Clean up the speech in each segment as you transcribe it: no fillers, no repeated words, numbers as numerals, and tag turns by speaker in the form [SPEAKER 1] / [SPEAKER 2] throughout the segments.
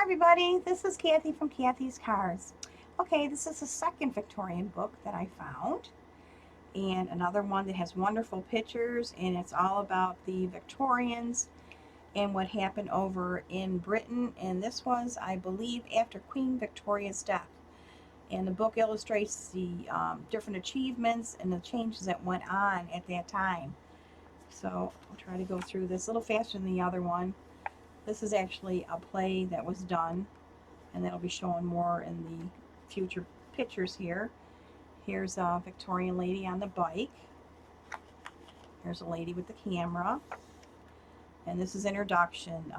[SPEAKER 1] Hi everybody, this is Kathy from Kathy's Cards. Okay, this is the second Victorian book that I found, and another one that has wonderful pictures, and it's all about the Victorians and what happened over in Britain. And this was, I believe, after Queen Victoria's death. And the book illustrates the different achievements and the changes that went on at that time. So I'll try to go through this a little faster than the other one. This is actually a play that was done, and that'll be showing more in the future pictures here. Here's a Victorian lady on the bike. Here's a lady with the camera. And this is introduction.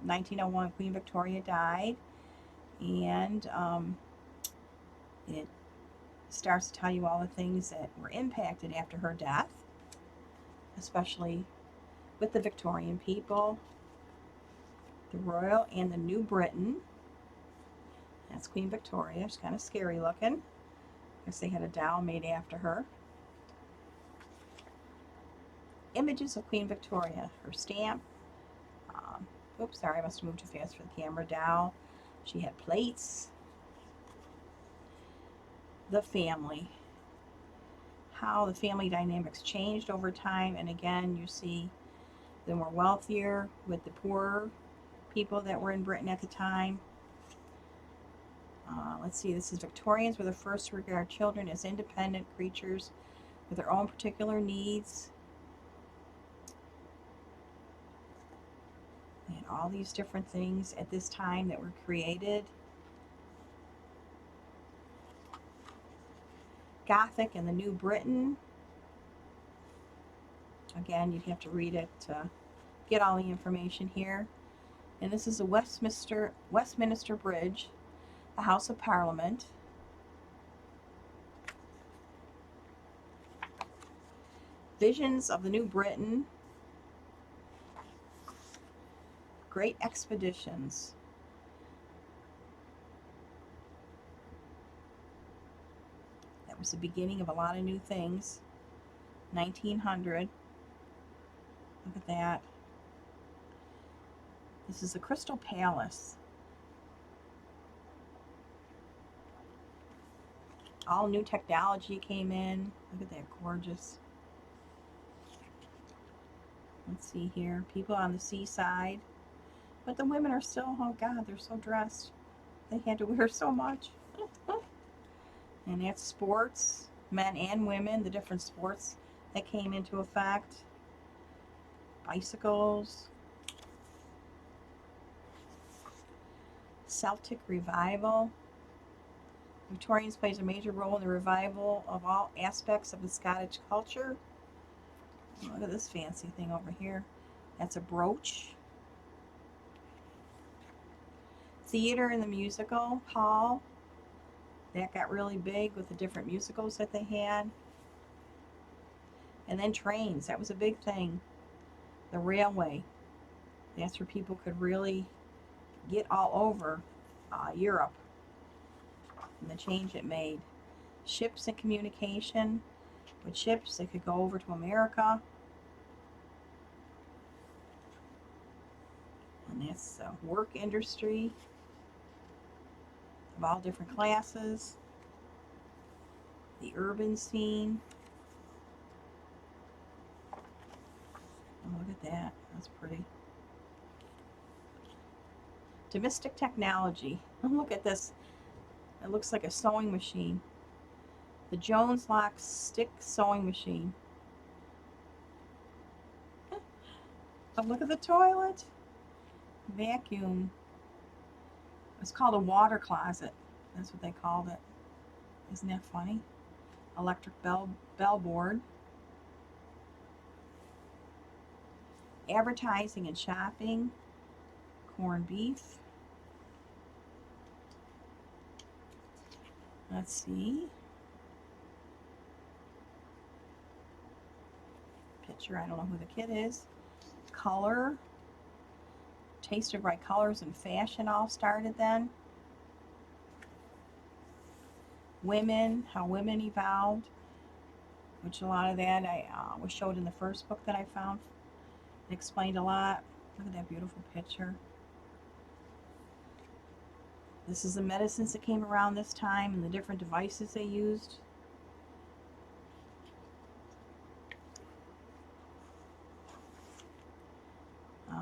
[SPEAKER 1] 1901, Queen Victoria died, and it starts to tell you all the things that were impacted after her death, especially with the Victorian people, the royal and the New Britain. That's Queen Victoria. She's kind of scary looking. I guess they had a doll made after her. Images of Queen Victoria. Her stamp. Oops, sorry, I must have moved too fast for the camera. Doll. She had plates. The family. How the family dynamics changed over time. And again, you see the more wealthier with the poorer people that were in Britain at the time. Let's see, this is Victorians were the first to regard children as independent creatures with their own particular needs. They had all these different things at this time that were created. Gothic and the New Britain. Again, you'd have to read it to get all the information here. And this is the Westminster Bridge, the House of Parliament. Visions of the New Britain. Great expeditions. That was the beginning of a lot of new things. 1900. Look at that. This is the Crystal Palace. All new technology came in. Look at that, gorgeous. Let's see here. People on the seaside. But the women are still, oh God, they're so dressed. They had to wear so much. And that's sports, men and women, the different sports that came into effect. Bicycles. Celtic revival. Victorians plays a major role in the revival of all aspects of the Scottish culture. Look at this fancy thing over here. That's a brooch. Theater and the musical hall. That got really big with the different musicals that they had. And then trains. That was a big thing. The railway. That's where people could really get all over Europe. And the change it made. Ships and communication. With ships, they could go over to America. And that's the work industry of all different classes. The urban scene. Oh, look at that. That's pretty. Domestic technology. Oh, look at this. It looks like a sewing machine. The Jones Lock stick sewing machine. Oh, look at the toilet. Vacuum. It's called a water closet. That's what they called it. Isn't that funny? Electric bellboard. Advertising and shopping. Corned beef. Let's see. Picture, I don't know who the kid is. Color. Taste of bright colors and fashion all started then. Women, how women evolved, which a lot of that was showed in the first book that I found. It explained a lot. Look at that beautiful picture. This is the medicines that came around this time and the different devices they used.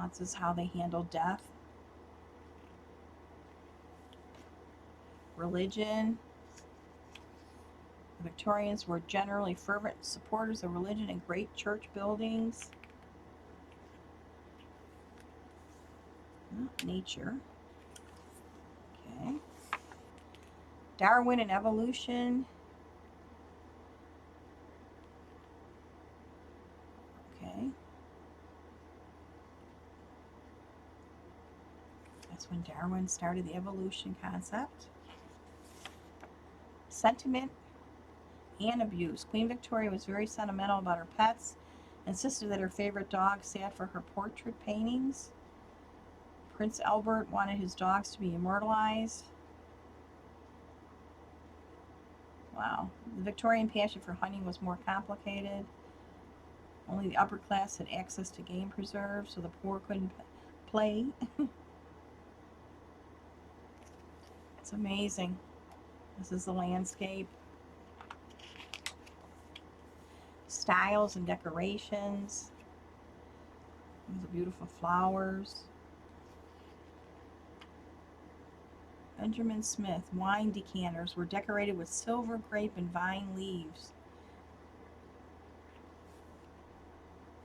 [SPEAKER 1] This is how they handled death. Religion. The Victorians were generally fervent supporters of religion and great church buildings. Nature. Okay. Darwin and evolution. Okay. That's when Darwin started the evolution concept. Sentiment and abuse. Queen Victoria was very sentimental about her pets, insisted that her favorite dog sat for her portrait paintings. Prince Albert wanted his dogs to be immortalized. Wow. The Victorian passion for hunting was more complicated. Only the upper class had access to game preserves, so the poor couldn't play. It's amazing. This is the landscape. Styles and decorations. These are beautiful flowers. Benjamin Smith. Wine decanters were decorated with silver, grape, and vine leaves.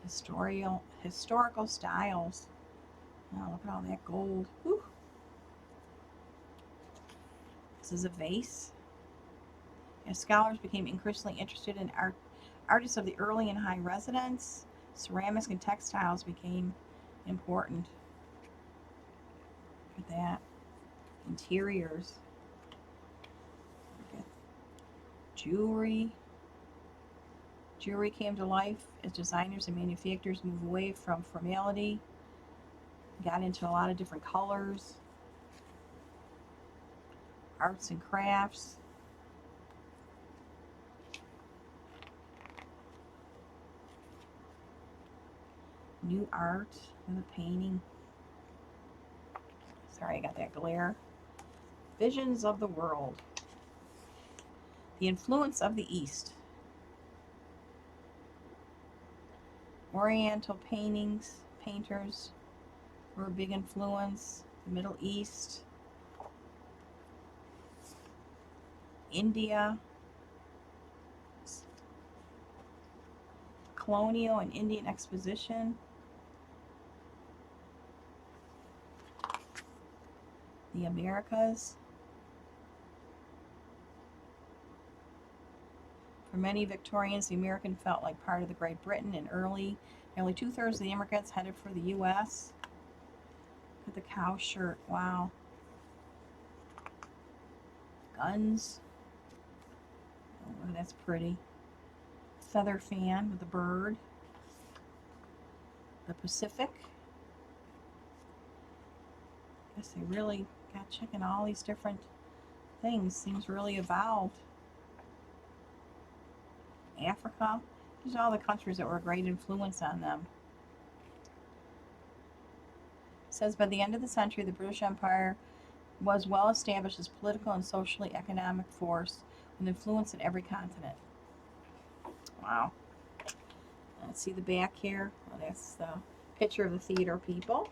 [SPEAKER 1] Historical styles. Oh, look at all that gold. Whew. This is a vase. As scholars became increasingly interested in art, artists of the early and high residence, ceramics and textiles became important. Look at that. Interiors. Look at jewelry. Jewelry came to life as designers and manufacturers moved away from formality, got into a lot of different colors. Arts and crafts. New art and the painting. Sorry, I got that glare. Visions of the world. The influence of the East. Oriental painters were a big influence. The Middle East. India. Colonial and Indian exposition. The Americas. For many Victorians, the American felt like part of the Great Britain, and nearly 2/3 of the immigrants headed for the U.S. Look at the cow shirt. Wow. Guns. Oh, that's pretty. Feather fan with a bird. The Pacific. I guess they really got checking all these different things. Seems really evolved. Africa. These are all the countries that were a great influence on them. It says by the end of the century, the British Empire was well established as political and socially economic force with influence in every continent. Wow. Let's see the back here. Well, that's the picture of the theater people.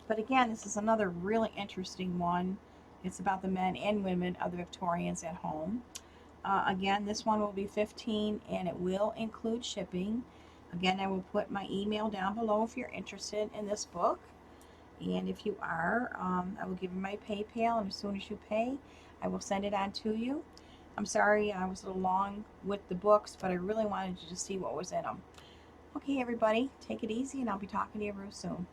[SPEAKER 1] But again, this is another really interesting one. It's about the men and women of the Victorians at home. Again, this one will be $15 and it will include shipping. Again, I will put my email down below if you're interested in this book. And if you are, I will give you my PayPal, and as soon as you pay, I will send it on to you. I'm sorry I was a little long with the books, but I really wanted you to see what was in them. Okay, everybody, take it easy, and I'll be talking to you real soon.